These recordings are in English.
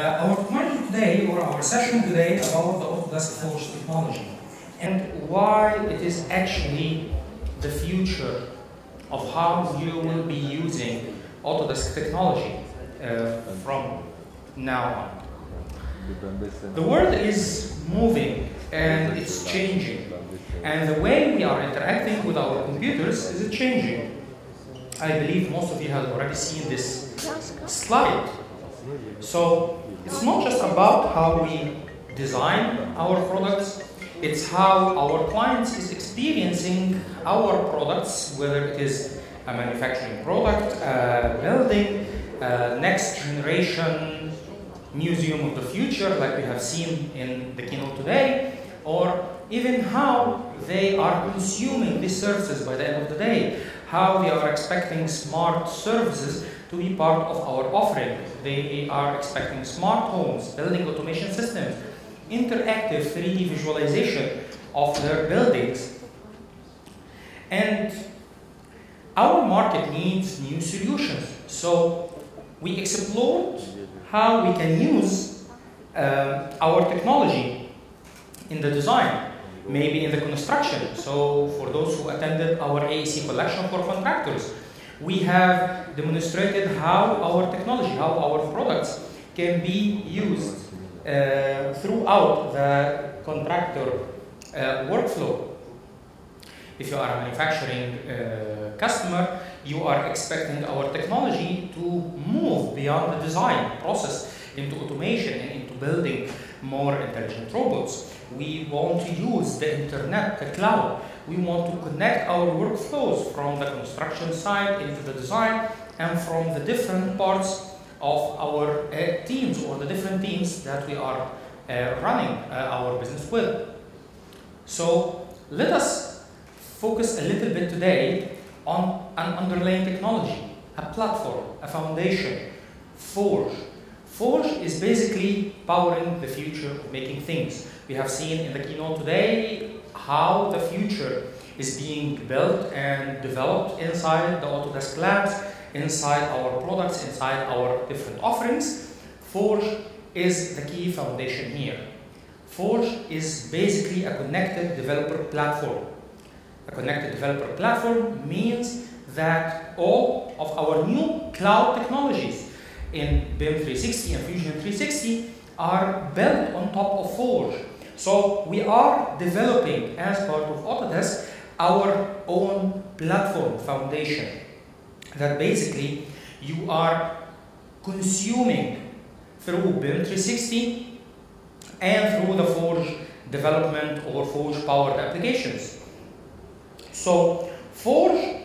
Our point today, or our session today, about the Autodesk Forge technology and why it is actually the future of how you will be using Autodesk technology from now on. The world is moving and it's changing, and the way we are interacting with our computers is changing. I believe most of you have already seen this slide. So it's not just about how we design our products, it's how our clients is experiencing our products, whether it is a manufacturing product, a building, next generation museum of the future like we have seen in the keynote today, or even how they are consuming these services by the end of the day, how they are expecting smart services to be part of our offering. They are expecting smart homes, building automation systems, interactive 3D visualization of their buildings. And our market needs new solutions. So we explored how we can use our technology in the design, maybe in the construction. So for those who attended our AEC collection for contractors, we have demonstrated how our technology, how our products can be used throughout the contractor workflow. If you are a manufacturing customer, you are expecting our technology to move beyond the design process into automation and into building more intelligent robots. We want to use the internet, the cloud. We want to connect our workflows from the construction side into the design and from the different parts of our teams, or the different teams that we are running our business with. So let us focus a little bit today on an underlying technology, a platform, a foundation, Forge. Forge is basically powering the future of making things. We have seen in the keynote today how the future is being built and developed inside the Autodesk labs, inside our products, inside our different offerings. Forge is the key foundation here. Forge is basically a connected developer platform. A connected developer platform means that all of our new cloud technologies in BIM 360 and Fusion 360 are built on top of Forge. So we are developing, as part of Autodesk, our own platform foundation that basically you are consuming through BIM 360 and through the Forge development or Forge powered applications. So Forge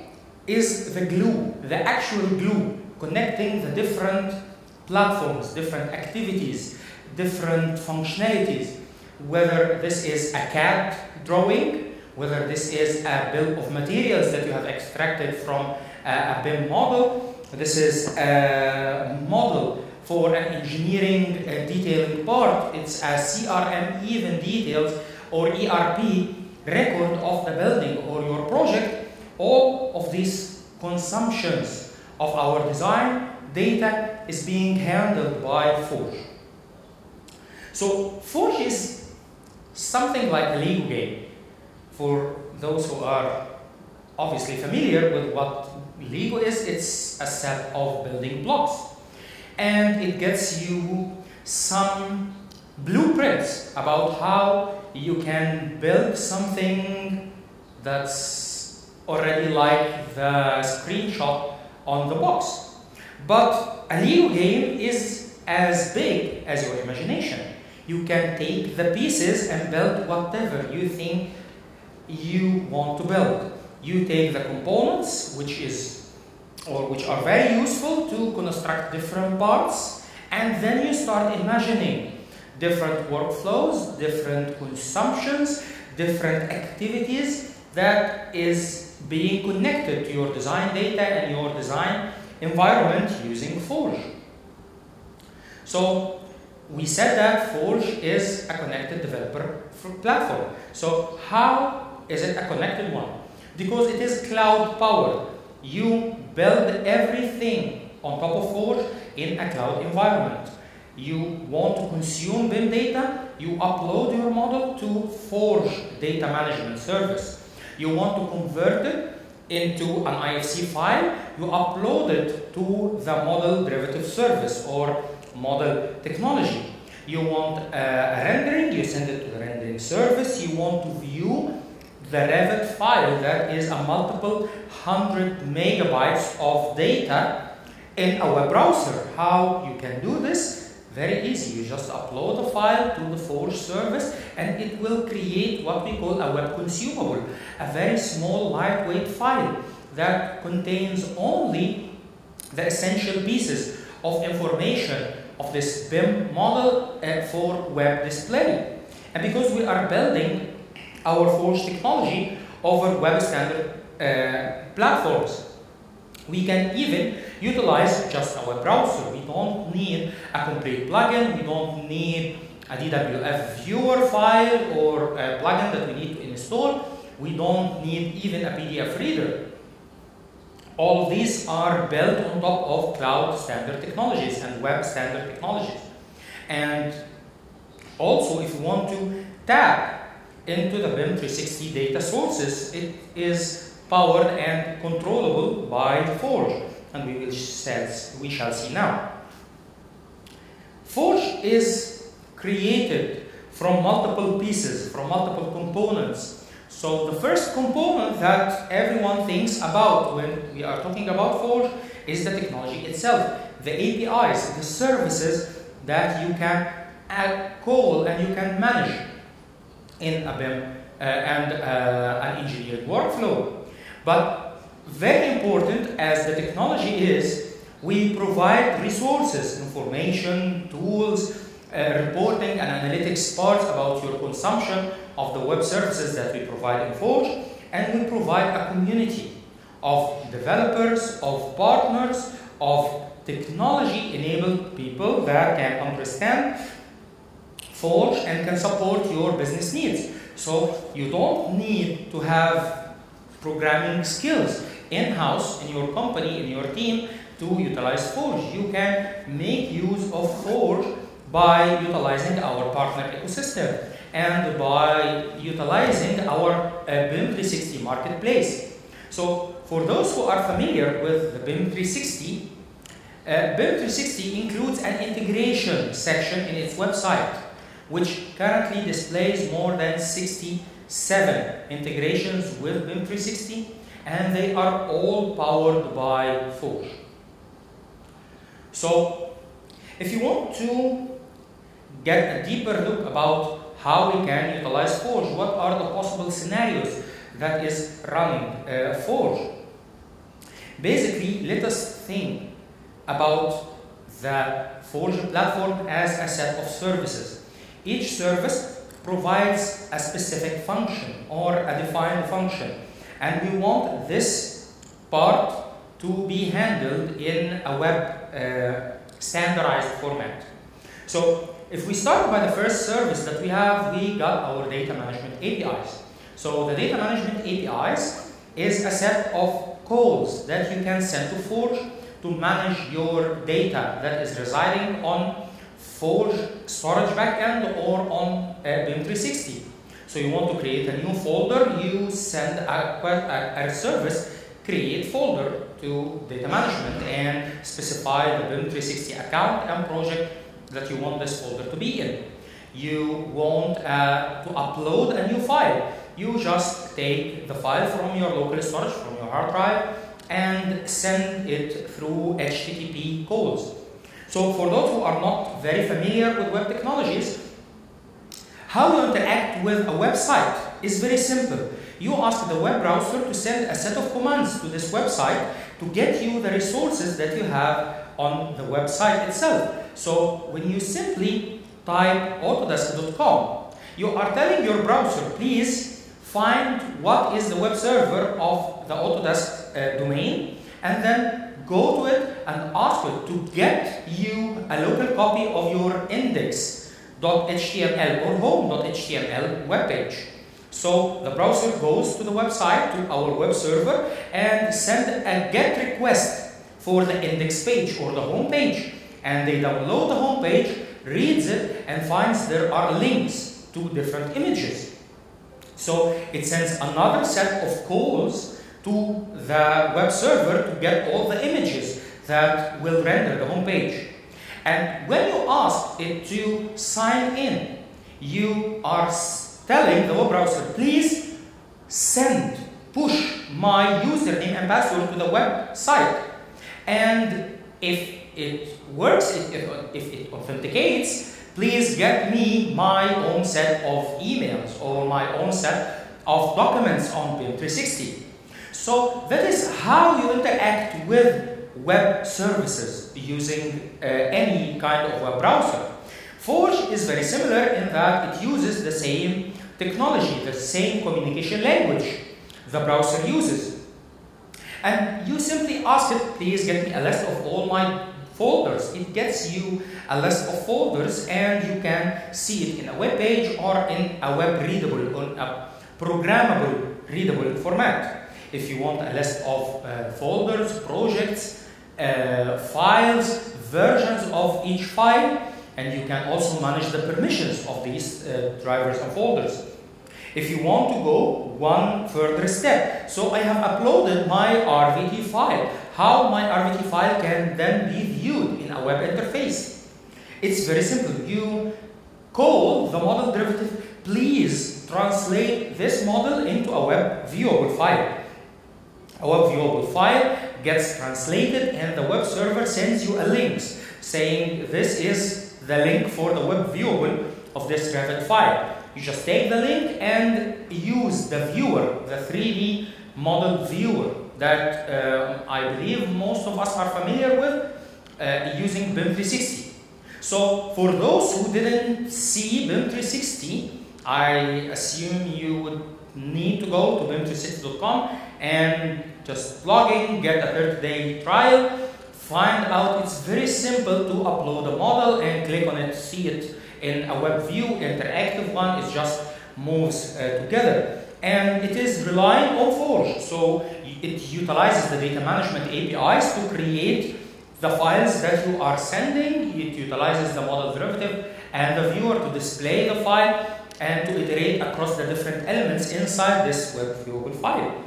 is the glue, the actual glue, connecting the different platforms, different activities, different functionalities, whether this is a CAD drawing, whether this is a bill of materials that you have extracted from a BIM model, this is a model for an engineering detailing part, it's a CRM even details or ERP record of the building or your project. All of these consumptions of our design data is being handled by Forge. So Forge is something like a Lego game. For those who are obviously familiar with what Lego is, it's a set of building blocks. And it gets you some blueprints about how you can build something that's already like the screenshot on the box. But a Lego game is as big as your imagination. You can take the pieces and build whatever you think you want to build. You take the components, which are very useful to construct different parts, and then you start imagining different workflows, different consumptions, different activities that is being connected to your design data and your design environment using Forge. So we said that Forge is a connected developer platform. So how is it a connected one? Because it is cloud powered. You build everything on top of Forge in a cloud environment. you want to consume BIM data, you upload your model to Forge data management service. You want to convert it into an IFC file, you upload it to the model derivative service or model technology. You want a rendering, you send it to the rendering service. You want to view the Revit file that is a multiple 100 megabytes of data in a web browser. How you can do this? Very easy. You just upload the file to the Forge service and it will create what we call a web consumable, a very small lightweight file that contains only the essential pieces of information of this BIM model for web display. And because we are building our Forge technology over web standard platforms, we can even utilize just a web browser. We don't need a complete plugin, we don't need a DWF viewer file or a plugin that we need to install. We don't need even a PDF reader. All of these are built on top of cloud standard technologies and web standard technologies. And also, if you want to tap into the BIM 360 data sources, it is powered and controllable by Forge, and we shall see now. Forge is created from multiple pieces, from multiple components. So the first component that everyone thinks about when we are talking about Forge is the technology itself, the APIs, the services that you can call and you can manage in a BIM and an engineered workflow. But very important as the technology is, we provide resources, information, tools, reporting and analytics parts about your consumption of the web services that we provide in Forge, and we provide a community of developers, of partners, of technology-enabled people that can understand Forge and can support your business needs. So you don't need to have programming skills in-house in your company, in your team, to utilize Forge. You can make use of Forge by utilizing our partner ecosystem and by utilizing our BIM 360 marketplace. So for those who are familiar with the BIM 360, BIM 360 includes an integration section in its website, which currently displays more than 67 integrations with BIM 360, and they are all powered by Forge. So, if you want to get a deeper look about how we can utilize Forge, what are the possible scenarios that is running Forge? Basically, let us think about the Forge platform as a set of services. Each service provides a specific function or a defined function, and we want this part to be handled in a web standardized format. So if we start by the first service that we have, we got our data management APIs. So the data management APIs is a set of calls that you can send to Forge to manage your data that is residing on Forge storage backend or on BIM 360. So you want to create a new folder, you send a service, create folder to data management and specify the BIM 360 account and project that you want this folder to be in. You want to upload a new file. You just take the file from your local storage, from your hard drive, and send it through HTTP calls. So for those who are not very familiar with web technologies, how you interact with a website is very simple. You ask the web browser to send a set of commands to this website to get you the resources that you have on the website itself. So when you simply type autodesk.com, you are telling your browser, please find what is the web server of the Autodesk domain, and then go to it and ask it to get you a local copy of your index.html or home.html webpage. So the browser goes to the website, to our web server, and send a GET request for the index page or the home page. and they download the home page, reads it, and finds there are links to different images. So it sends another set of calls to the web server to get all the images that will render the home page. And when you ask it to sign in, you are telling the web browser, please push my username and password to the website. And if it works, if it authenticates, please get me my own set of emails or my own set of documents on BIM 360. So that is how you interact with web services using any kind of web browser. Forge is very similar in that it uses the same technology, the same communication language the browser uses. And you simply ask it, please get me a list of all my folders. It gets you a list of folders, and you can see it in a web page or in a web readable, or a programmable readable format. If you want a list of folders, projects, files, versions of each file, and you can also manage the permissions of these drivers and folders. If you want to go one further step, so I have uploaded my RVT file. How my RVT file can then be viewed in a web interface? It's very simple. You call the model derivative, please translate this model into a web viewable file. A web viewable file gets translated, and the web server sends you a link saying this is the link for the web viewable of this Revit file. You just take the link and use the viewer, the 3D model viewer that I believe most of us are familiar with using BIM 360. So for those who didn't see BIM 360, I assume you would need to go to BIM360.com and just log in, get a 30-day trial, find out it's very simple to upload a model and click on it, see it in a web view, interactive one. It just moves together. And it is relying on Forge, so it utilizes the data management APIs to create the files that you are sending. It utilizes the model derivative and the viewer to display the file and to iterate across the different elements inside this web viewable file.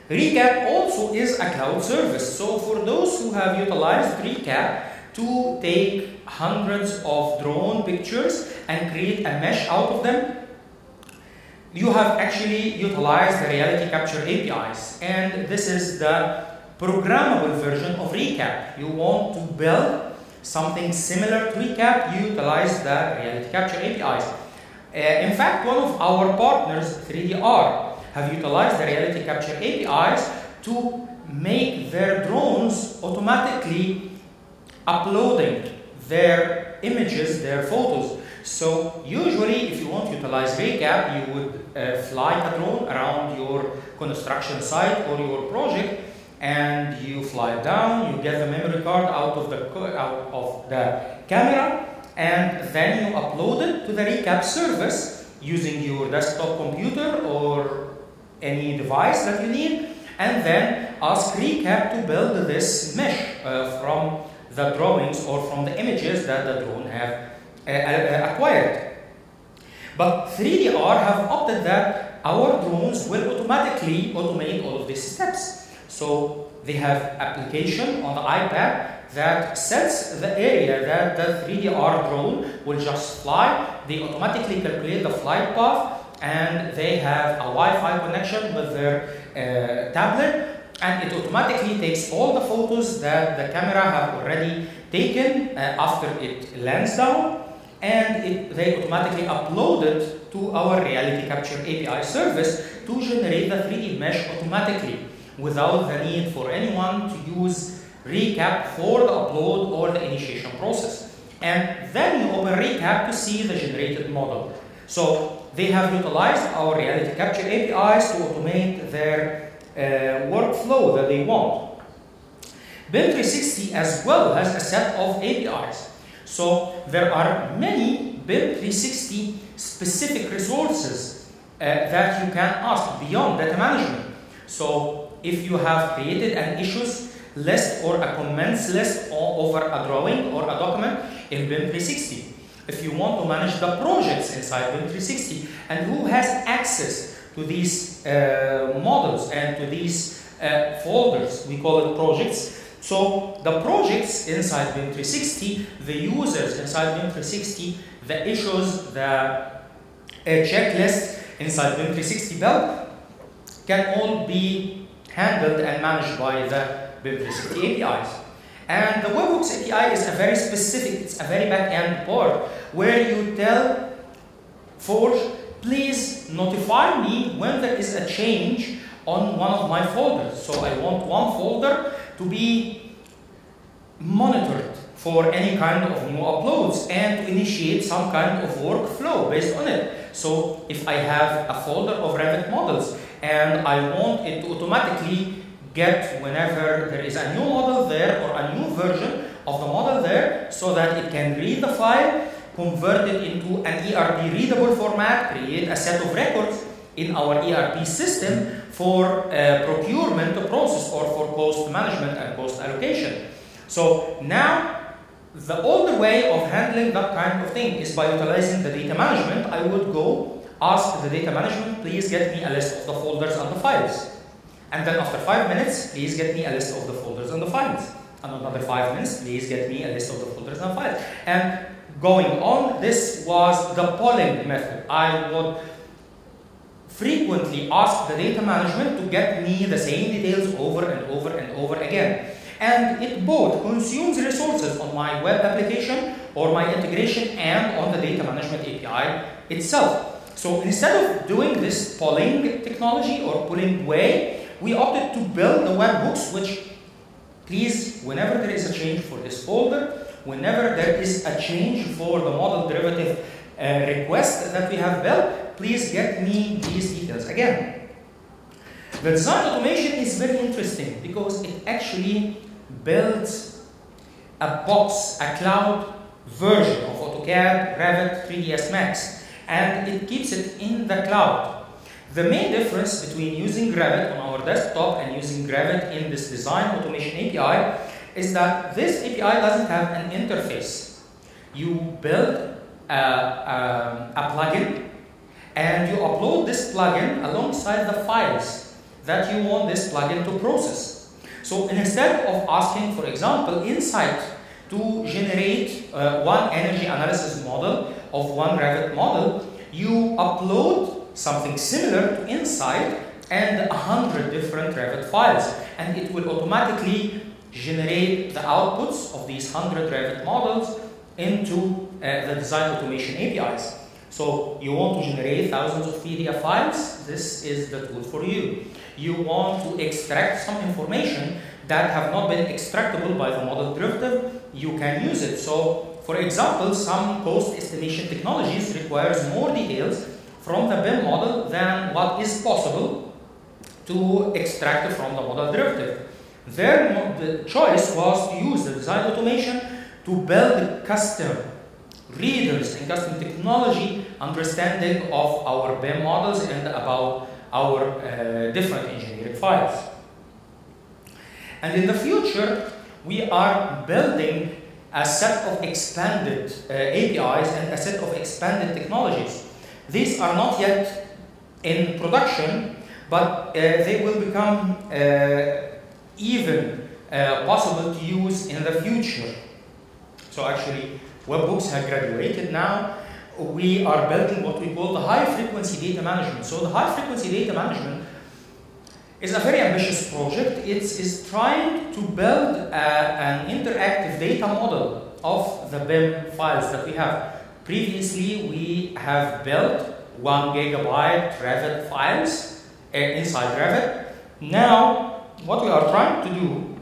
Recap also is a cloud service. So for those who have utilized Recap to take hundreds of drone pictures and create a mesh out of them, you have actually utilized the reality capture APIs. And this is the programmable version of Recap. You want to build something similar to Recap, you utilize the reality capture APIs. In fact, one of our partners, 3DR, have utilized the reality capture APIs to make their drones automatically uploading their images, their photos. So usually if you want to utilize Recap, you would fly a drone around your construction site or your project, and you fly down, you get the memory card out of the camera, and then you upload it to the Recap service using your desktop computer or any device that you need, and then ask Recap to build this mesh from the drawings or from the images that the drone have acquired. But 3DR have opted that our drones will automatically automate all of these steps. So they have application on the iPad that sets the area that the 3DR drone will just fly. They automatically calculate the flight path, and they have a Wi-Fi connection with their tablet, and it automatically takes all the photos that the camera have already taken after it lands down, and they automatically upload it to our reality capture API service to generate the 3D mesh automatically without the need for anyone to use Recap for the upload or the initiation process. And then you open Recap to see the generated model. So they have utilized our reality capture APIs to automate their workflow that they want. BIM 360 as well has a set of APIs. So there are many BIM 360 specific resources that you can ask beyond data management. So if you have created an issues list or a comments list over a drawing or a document in BIM 360. If you want to manage the projects inside BIM 360 and who has access to these models and to these folders, we call it projects. So the projects inside BIM 360, the users inside BIM 360, the issues, the checklist inside BIM 360 build can all be handled and managed by the BIM 360 APIs. And the webhooks API is a very specific, it's a very back-end part where you tell Forge, please notify me when there is a change on one of my folders. So I want one folder to be monitored for any kind of new uploads and to initiate some kind of workflow based on it. So if I have a folder of Revit models and I want it to automatically get whenever there is a new model there or a new version of the model there, so that it can read the file, convert it into an ERP readable format, create a set of records in our ERP system for procurement process or for cost management and cost allocation. So now the older way of handling that kind of thing is by utilizing the data management. I would go ask the data management, please get me a list of the folders and the files. And then after 5 minutes, please get me a list of the folders and the files. And another 5 minutes, please get me a list of the folders and files. And going on, this was the polling method. I would frequently ask the data management to get me the same details over and over and over again. And it both consumes resources on my web application or my integration and on the data management API itself. So instead of doing this polling technology or polling way, we opted to build the webhooks, which please, whenever there is a change for this folder, whenever there is a change for the model derivative request that we have built, please get me these details again. The design automation is very interesting because it actually builds a box, a cloud version of AutoCAD, Revit, 3ds Max, and it keeps it in the cloud. The main difference between using Revit on our desktop and using Revit in this design automation API is that this API doesn't have an interface. You build a plugin and you upload this plugin alongside the files that you want this plugin to process. So instead of asking, for example, Insight to generate one energy analysis model of one Revit model, you upload something similar to Insight and 100 different Revit files, and it will automatically generate the outputs of these 100 Revit models into the design automation APIs. So you want to generate thousands of PDF files, this is the tool for you. You want to extract some information that have not been extractable by the model derivative, you can use it. So for example, some cost estimation technologies requires more details from the BIM model than what is possible to extract from the model derivative. The choice was to use the design automation to build custom readers and custom technology understanding of our BIM models and about our different engineering files. And in the future, we are building a set of expanded APIs and a set of expanded technologies. These are not yet in production, but they will become even possible to use in the future. So actually, webhooks have graduated now. We are building what we call the high-frequency data management. So the high-frequency data management is a very ambitious project. It is trying to build an interactive data model of the BIM files that we have. Previously, we have built 1 gigabyte Revit files inside Revit. Now, what we are trying to do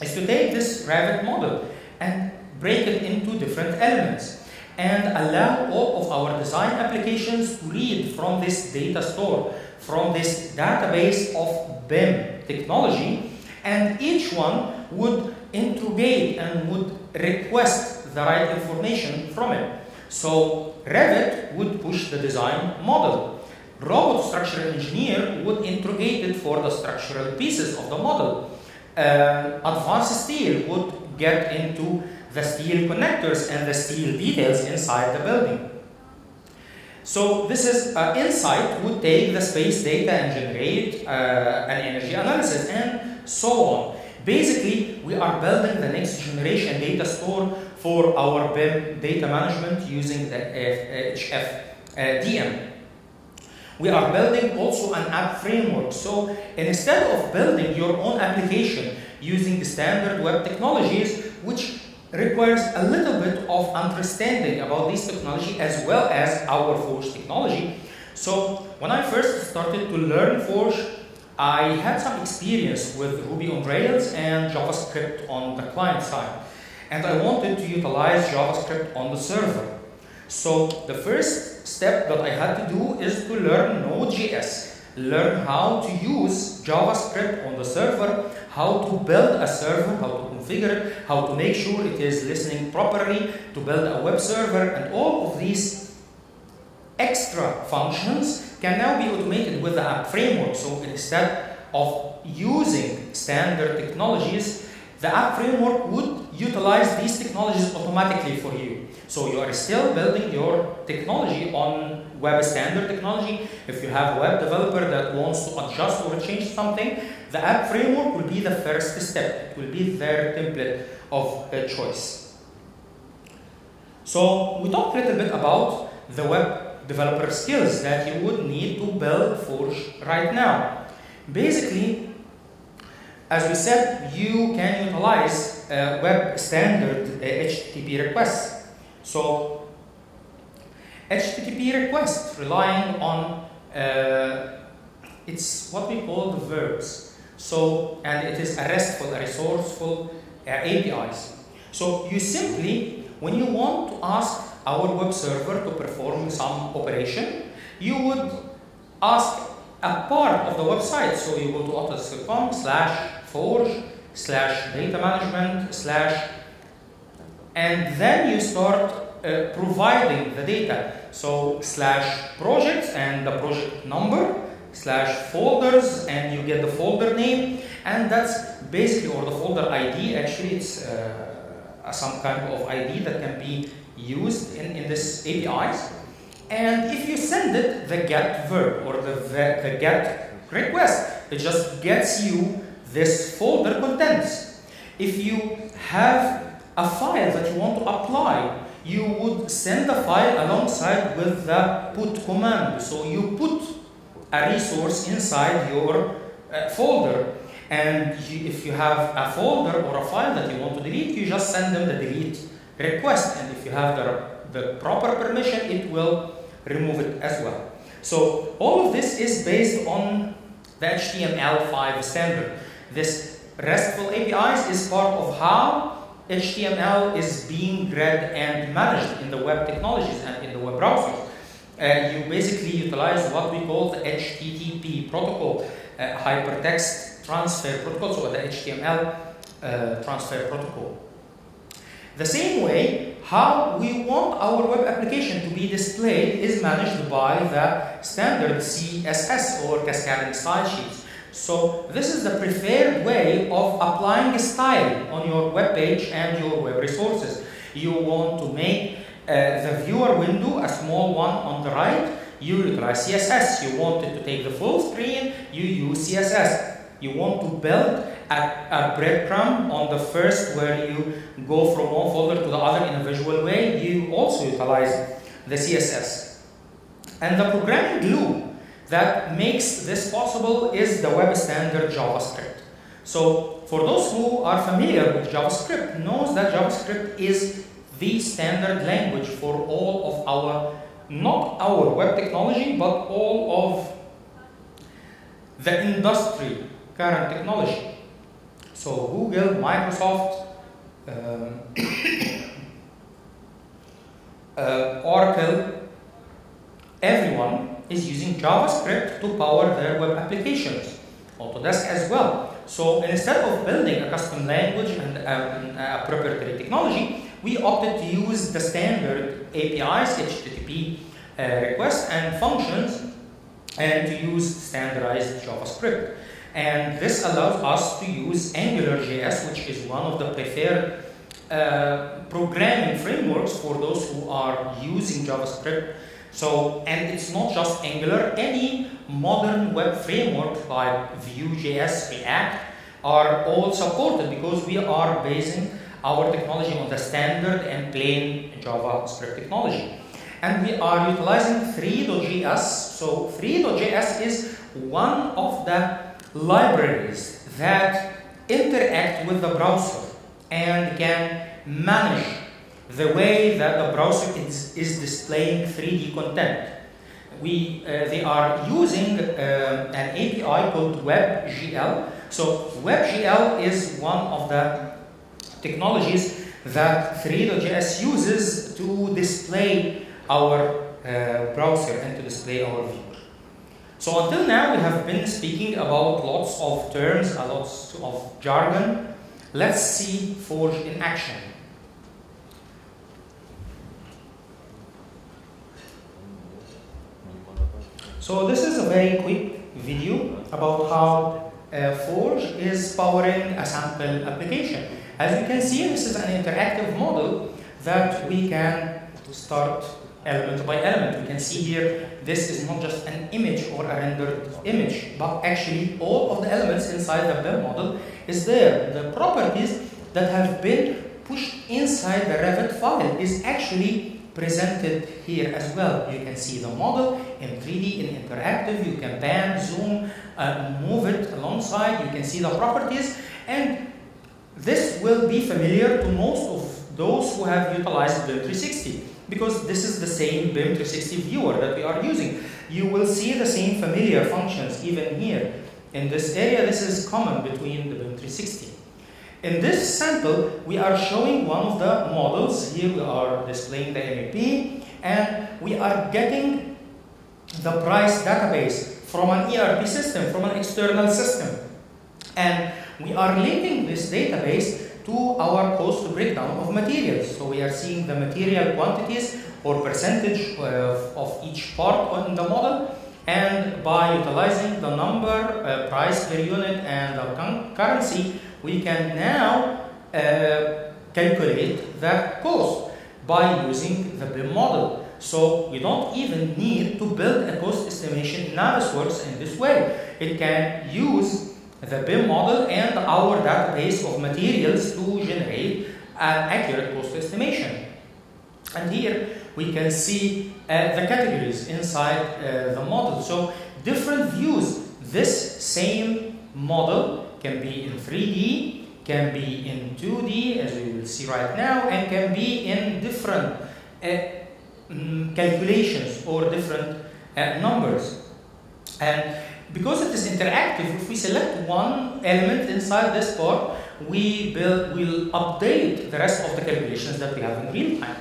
is to take this Revit model and break it into different elements and allow all of our design applications to read from this data store, from this database of BIM technology, and each one would interrogate and would request the right information from it. So Revit would push the design model. Robot structural engineer would interrogate it for the structural pieces of the model. advanced steel would get into the steel connectors and the steel details inside the building. So this is Insight would take the space data and generate an energy analysis and so on. Basically, we are building the next generation data store for our BIM data management using the HFDM. We are building also an app framework. So instead of building your own application using the standard web technologies, which requires a little bit of understanding about this technology as well as our Forge technology. So when I first started to learn Forge, I had some experience with Ruby on Rails and JavaScript on the client side. And I wanted to utilize JavaScript on the server. So the first step that I had to do is to learn Node.js, learn how to use JavaScript on the server, how to build a server, how to configure it, how to make sure it is listening properly, to build a web server, and all of these extra functions can now be automated with the app framework. So instead of using standard technologies, the app framework would utilize these technologies automatically for you. So you are still building your technology on web standard technology. If you have a web developer that wants to adjust or change something, the app framework will be the first step. It will be their template of choice. So we talked a little bit about the web developer skills that you would need to build Forge right now. Basically, as we said, you can utilize web standard HTTP requests. So HTTP request relying on it's what we call the verbs. So, and it is a RESTful, a resourceful APIs. So you simply, when you want to ask our web server to perform some operation, you would ask a part of the website. So you go to autodesk.com/forge/data management/ and then you start providing the data. So /projects and the project number /folders, and you get the folder name, and that's basically, or the folder ID. Actually, it's some kind of ID that can be used in this APIs. And if you send it the get verb or the get request, it just gets you this folder contents. If you have a file that you want to apply, you would send the file alongside with the put command. So you put a resource inside your folder, and if you have a folder or a file that you want to delete, you just send them the delete request, and if you have the proper permission, it will remove it as well. So all of this is based on the HTML5 standard. This RESTful APIs is part of how HTML is being read and managed in the web technologies and in the web browsers. You basically utilize what we call the HTTP protocol, Hypertext Transfer Protocol, so the HTML transfer protocol. The same way, how we want our web application to be displayed is managed by the standard CSS or cascading style sheets. So this is the preferred way of applying a style on your web page and your web resources. You want to make the viewer window a small one on the right, you utilize CSS. You want it to take the full screen, you use CSS. You want to build a breadcrumb on the first where you go from one folder to the other in a visual way, you also utilize the CSS. And the programming glue that makes this possible is the web standard JavaScript. So for those who are familiar with JavaScript, knows that JavaScript is the standard language for all of our, not our web technology, but all of the industry current technology. So Google, Microsoft, Oracle, everyone is using JavaScript to power their web applications. Autodesk as well. So instead of building a custom language and a proprietary technology, we opted to use the standard APIs, HTTP requests and functions, and to use standardized JavaScript. And this allows us to use AngularJS, which is one of the preferred programming frameworks for those who are using JavaScript. So, and it's not just Angular, any modern web framework like Vue.js, React are all supported because we are basing our technology on the standard and plain JavaScript technology. And we are utilizing 3.js. So 3.js is one of the libraries that interact with the browser and can manage the way that the browser is displaying 3D content. They are using an API called WebGL. So WebGL is one of the technologies that 3.js uses to display our browser and to display our view. So until now we have been speaking about lots of terms, lots of jargon. Let's see Forge in action. So this is a very quick video about how Forge is powering a sample application. As you can see, this is an interactive model that we can start element by element. We can see here, this is not just an image or a rendered image, but actually all of the elements inside the BIM model is there. The properties that have been pushed inside the Revit file is actually presented here as well. You can see the model in 3D, in interactive. You can pan, zoom, move it alongside. You can see the properties, and this will be familiar to most of those who have utilized BIM 360 because this is the same BIM 360 viewer that we are using. You will see the same familiar functions even here. In this area, this is common between the BIM 360. In this sample, we are showing one of the models. Here we are displaying the MEP, and we are getting the price database from an ERP system, from an external system. And we are linking this database to our cost breakdown of materials. So we are seeing the material quantities or percentage of each part on the model. And by utilizing the number, price per unit, and the currency, we can now calculate the cost by using the BIM model. So we don't even need to build a cost estimation. Navisworks in this way. It can use the BIM model and our database of materials to generate an accurate cost estimation. And here we can see the categories inside the model. So different views. This same model can be in 3D, can be in 2D, as we will see right now, and can be in different calculations or different numbers. And because it is interactive, if we select one element inside this part, we'll update the rest of the calculations that we have in real time.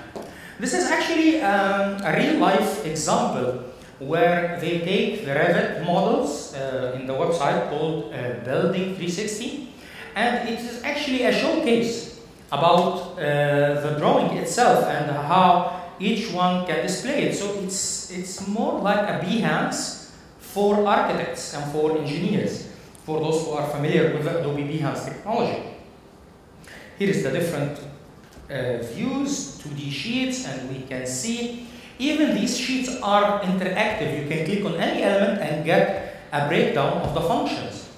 This is actually a real-life example where they take the Revit models in the website called Building 360, and it is actually a showcase about the drawing itself and how each one can display it. So it's more like a Behance for architects and for engineers, for those who are familiar with the Adobe Behance technology. Here is the different views, 2D sheets, and we can see even these sheets are interactive. You can click on any element and get a breakdown of the functions.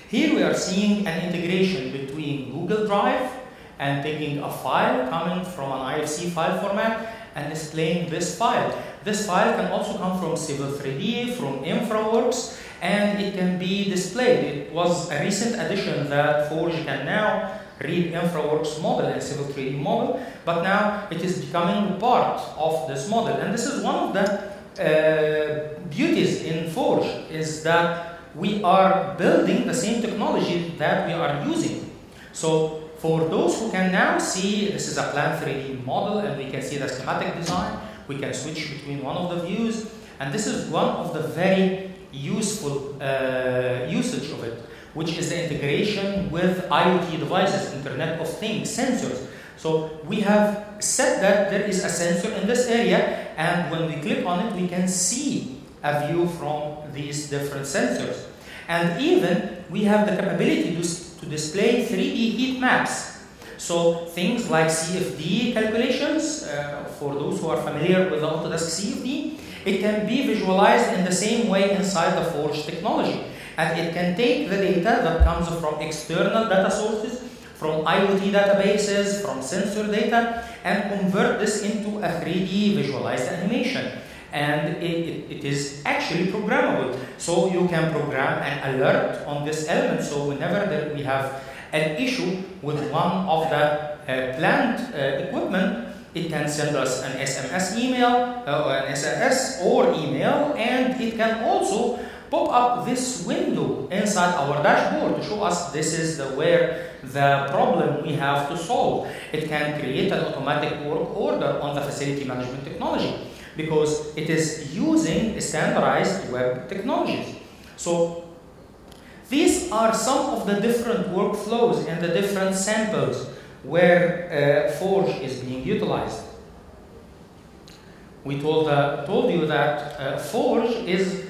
Here we are seeing an integration between Google Drive and taking a file coming from an IFC file format and displaying this file. This file can also come from Civil 3D, from InfraWorks, and it can be displayed. It was a recent addition that Forge can now read InfraWorks model and Civil 3D model, but now it is becoming part of this model. And this is one of the beauties in Forge, is that we are building the same technology that we are using. So for those who can now see, this is a Plan 3D model, and we can see the schematic design. We can switch between one of the views, and this is one of the very useful usage of it, which is the integration with IoT devices, Internet of Things, sensors. So we have said that there is a sensor in this area, and when we click on it, we can see a view from these different sensors. And even we have the capability to display 3D heat maps. So things like CFD calculations, for those who are familiar with the Autodesk CFD, it can be visualized in the same way inside the Forge technology. And it can take the data that comes from external data sources, from IoT databases, from sensor data, and convert this into a 3D visualized animation. And it is actually programmable. So you can program an alert on this element. So whenever we have an issue with one of the plant equipment, it can send us an SMS email, or an SMS or email, and it can also pop up this window inside our dashboard to show us this is where the problem we have to solve. It can create an automatic work order on the facility management technology because it is using standardized web technologies. So these are some of the different workflows and the different samples where Forge is being utilized. We told you that Forge is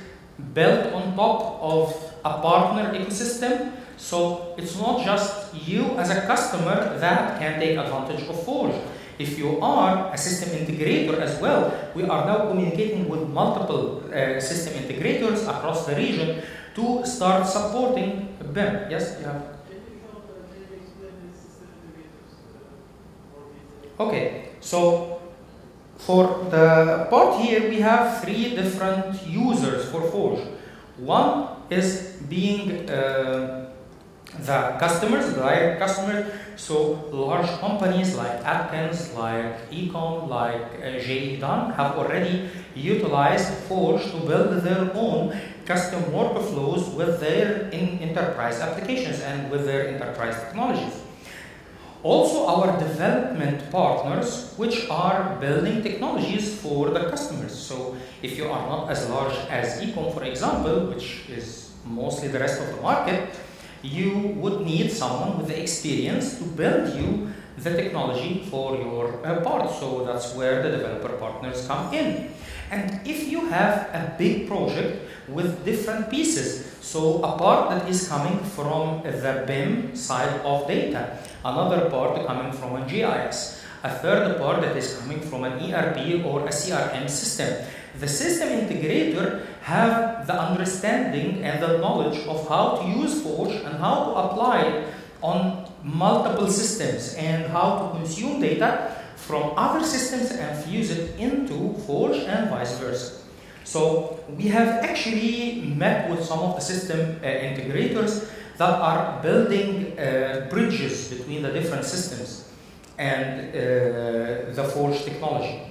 built on top of a partner ecosystem. So it's not just you as a customer that can take advantage of Forge. If you are a system integrator as well, we are now communicating with multiple system integrators across the region to start supporting BIM. Yes, you have. Okay, so for the part here, we have 3 different users for Forge. One is being the customers, the direct customers. So large companies like Atkins, like Ecom, like J.E. Dunn have already utilized Forge to build their own custom workflows with their enterprise applications and with their enterprise technologies. Also, our development partners, which are building technologies for the customers. So if you are not as large as Ecom, for example, which is mostly the rest of the market, you would need someone with the experience to build you the technology for your part. So that's where the developer partners come in. And if you have a big project with different pieces, so a part that is coming from the BIM side of data, another part coming from a GIS, a third part that is coming from an ERP or a CRM system. The system integrator have the understanding and the knowledge of how to use Forge and how to apply it on multiple systems and how to consume data from other systems and fuse it into Forge and vice versa. So we have actually met with some of the system integrators that are building bridges between the different systems and the Forge technology.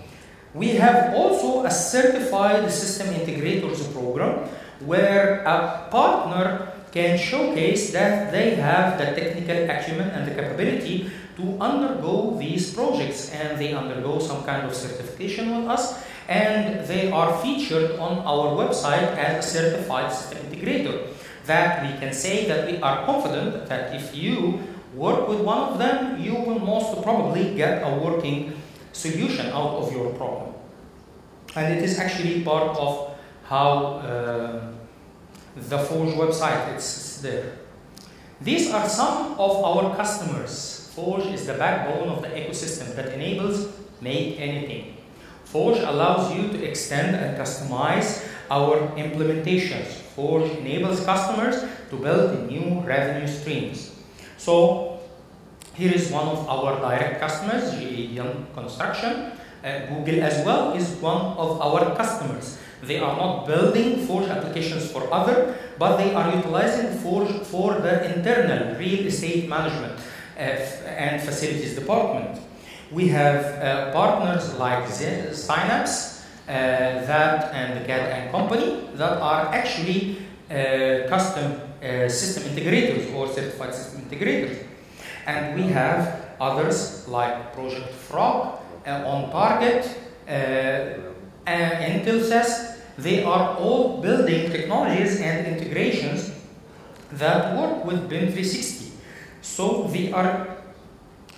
We have also a certified system integrators program where a partner can showcase that they have the technical acumen and the capability to undergo these projects, and they undergo some kind of certification with us, and they are featured on our website as a certified system integrator. That we can say that we are confident that if you work with one of them, you will most probably get a working solution out of your problem. And it is actually part of how the Forge website is there. These are some of our customers. Forge is the backbone of the ecosystem that enables make anything. Forge allows you to extend and customize our implementations. Forge enables customers to build new revenue streams. So here is one of our direct customers, J.E. Construction. Google as well is one of our customers. They are not building Forge applications for other, but they are utilizing Forge for their internal real estate management and facilities department. We have partners like Synapse that and Cat and Company that are actually custom system integrators or certified system integrators. And we have others like Project Frog, On Target, and Intelsys. They are all building technologies and integrations that work with BIM 360. So they are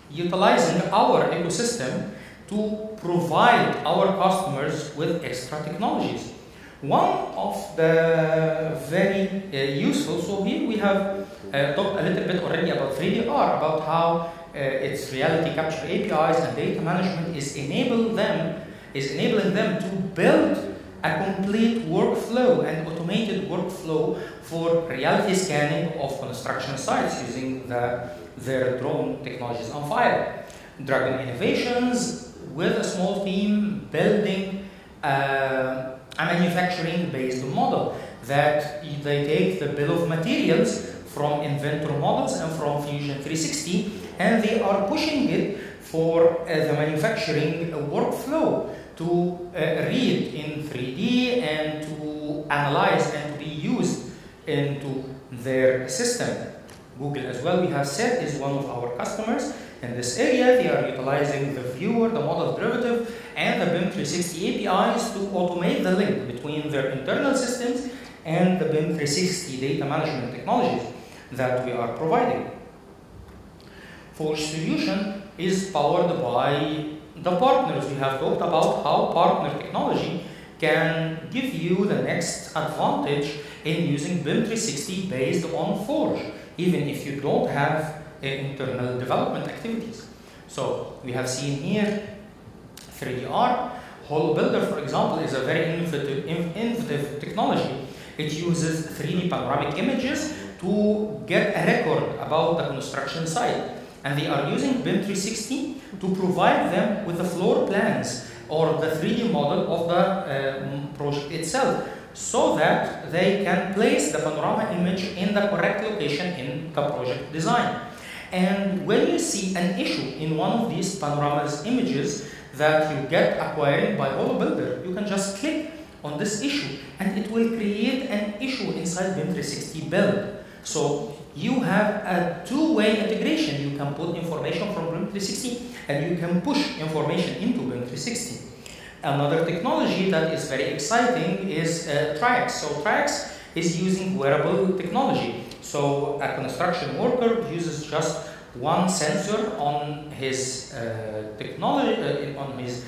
utilizing our ecosystem to provide our customers with extra technologies. One of the very useful, so here we have talked a little bit already about 3DR, about how its reality capture APIs and data management is enabling them to build a complete workflow and automated workflow for reality scanning of construction sites using their drone technologies on file. Dragon Innovations, with a small team, building a manufacturing-based model that they take the bill of materials from Inventor models and from Fusion 360, and they are pushing it for the manufacturing workflow to read in 3D and to analyze and to be used into their system. Google as well, we have said, is one of our customers in this area. They are utilizing the viewer, the model derivative, and the BIM 360 APIs to automate the link between their internal systems and the BIM 360 data management technologies that we are providing. Forge Solution is powered by the partners. We have talked about how partner technology can give you the next advantage in using BIM 360 based on Forge, even if you don't have internal development activities. So we have seen here 3DR. Holo Builder, for example, is a very innovative technology. It uses 3D panoramic images to get a record about the construction site. And they are using BIM 360 to provide them with the floor plans or the 3D model of the project itself, so that they can place the panorama image in the correct location in the project design. And when you see an issue in one of these panoramas images that you get acquired by Holo Builder, you can just click on this issue and it will create an issue inside BIM 360 build. So you have a two-way integration. You can put information from BIM 360 and you can push information into BIM 360. Another technology that is very exciting is Triax. So Triax is using wearable technology. So a construction worker uses just one sensor on his technology, on his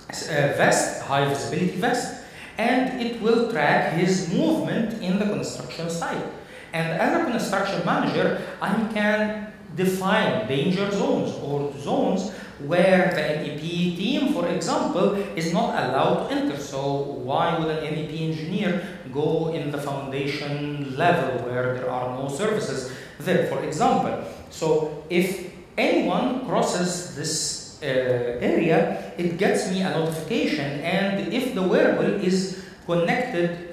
vest, high visibility vest, and it will track his movement in the construction site. And as a construction manager, I can define danger zones or zones where the MEP team, for example, is not allowed to enter. So why would an MEP engineer go in the foundation level where there are no services there, for example? So if anyone crosses this area, it gets me a notification, and if the wearable is connected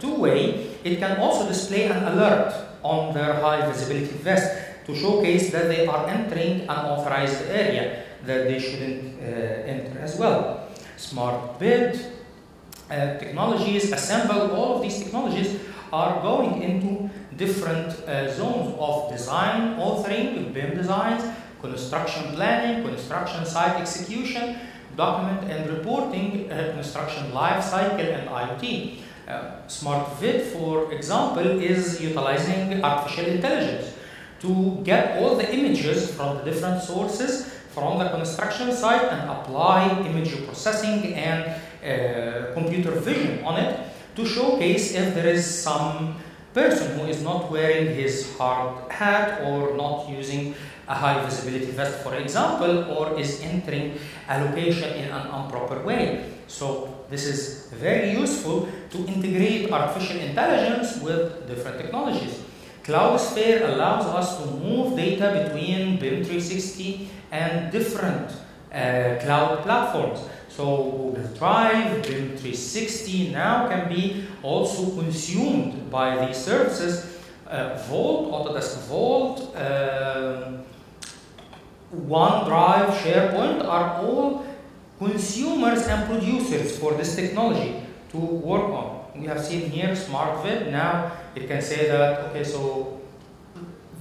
two-way, it can also display an alert on their high visibility vest to showcase that they are entering an authorized area that they shouldn't enter as well. Smart bid technologies, assemble, all of these technologies are going into different zones of design, authoring, BIM designs, construction planning, construction site execution, document and reporting, construction life cycle, and IoT. Smart Vid, for example, is utilizing artificial intelligence to get all the images from the different sources from the construction site and apply image processing and computer vision on it to showcase if there is some person who is not wearing his hard hat or not using a high visibility vest, for example, or is entering a location in an improper way. So this is very useful to integrate artificial intelligence with different technologies. Cloudsphere allows us to move data between BIM 360 and different cloud platforms. So Google Drive, BIM 360 now can be also consumed by these services. Vault, Autodesk Vault, OneDrive, SharePoint are all consumers and producers for this technology to work on. We have seen here Smart Vid. Now it can say that, okay, so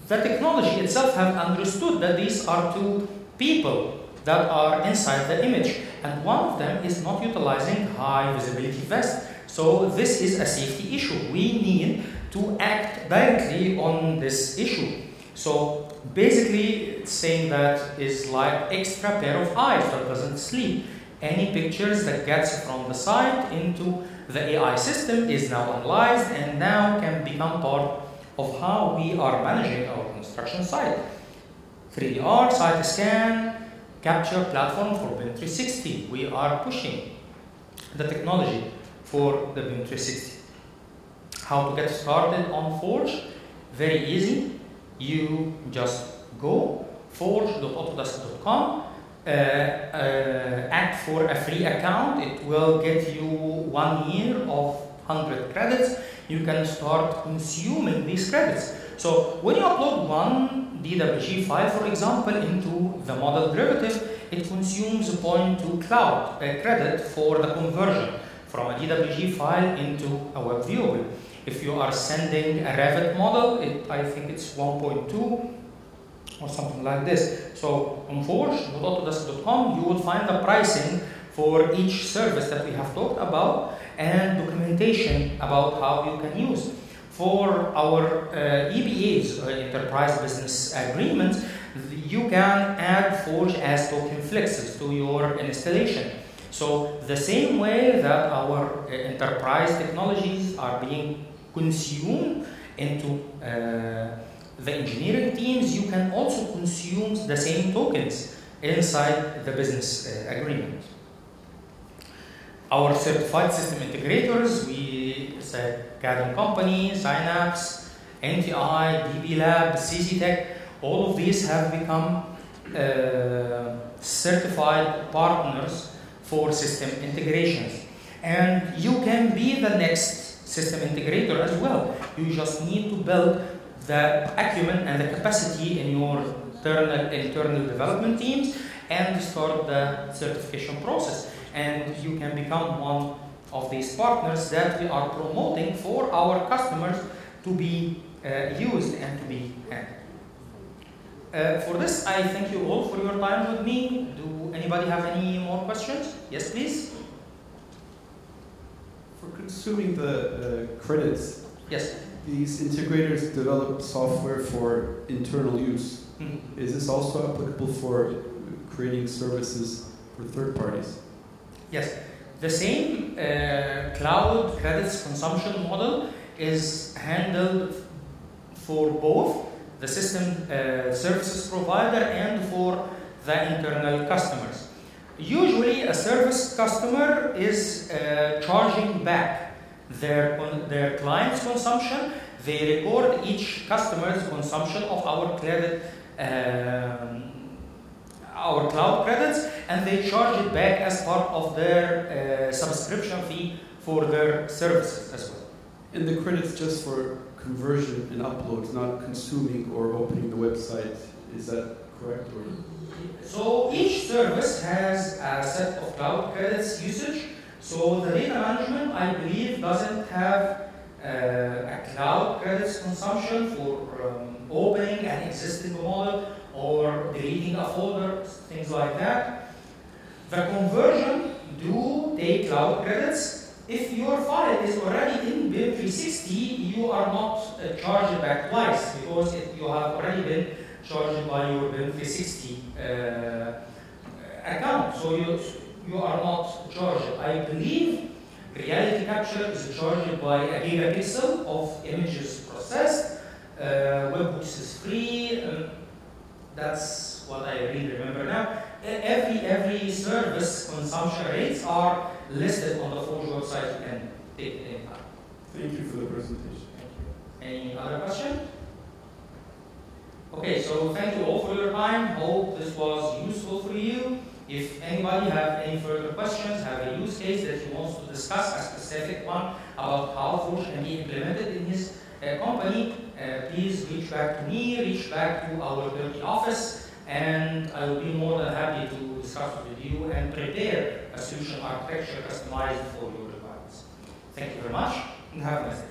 the technology itself have understood that these are two people that are inside the image, and one of them is not utilizing high visibility vest. So this is a safety issue. We need to act directly on this issue. So basically, it's saying that is like extra pair of eyes that doesn't sleep. any pictures that gets from the site into the AI system is now analyzed and now can become part of how we are managing our construction site. 3DR, site scan, capture platform for BIM 360. We are pushing the technology for the BIM 360. How to get started on Forge? Very easy. You just go forge.autodesk.com, act for a free account. It will get you 1 year of 100 credits. You can start consuming these credits. So when you upload one DWG file, for example, into the model derivative, it consumes 0.2 cloud credit for the conversion from a DWG file into a web viewable. If you are sending a Revit model, I think it's 1.2 or something like this. So on forge.autodesk.com, you will find the pricing for each service that we have talked about and documentation about how you can use. For our EBAs, Enterprise Business Agreements, you can add Forge as token flexes to your installation. So the same way that our enterprise technologies are being consumed into the engineering teams, you can also consume the same tokens inside the business agreement. Our certified system integrators, we said CAD & Company, Synapse, NTI, DB Lab, CCTech, all of these have become certified partners for system integrations. And you can be the next system integrator as well. You just need to build the acumen and the capacity in your internal development teams and start the certification process. And you can become one of these partners that we are promoting for our customers to be used and to be handled. For this, I thank you all for your time with me. Do anybody have any more questions? Yes, please. For consuming the credits, yes, these integrators develop software for internal use. Mm-hmm. Is this also applicable for creating services for third parties? Yes, the same cloud credits consumption model is handled for both the system services provider and for the internal customers. Usually a service customer is charging back their client's consumption. They record each customer's consumption of our credit, our cloud credits, and they charge it back as part of their subscription fee for their services as well. And the credits just for conversion and uploads, not consuming or opening the website, is that correct? Or? So each service has a set of cloud credits usage. So the data management, I believe, doesn't have a cloud credits consumption for opening an existing model or deleting a folder, things like that. The conversion do take cloud credits. If your file is already in BIM 360, you are not charged back twice because you have already been charged by your BIM 360 account. So you are not charged. I believe reality capture is charged by a gigapixel of images processed. Webhooks is free. That's what I really remember now. Every service consumption rates are listed on the Forge website. You can take it anytime. Thank you for the presentation. Thank you. Any other question? Okay, so thank you all for your time. Hope this was useful for you. If anybody have any further questions, have a use case that he wants to discuss, a specific one about how Forge can be implemented in his company, please reach back to me, reach back to our Turkey office, and I will be more than happy to discuss with you and prepare a solution architecture customized for your requirements. Thank you very much, and have a nice day.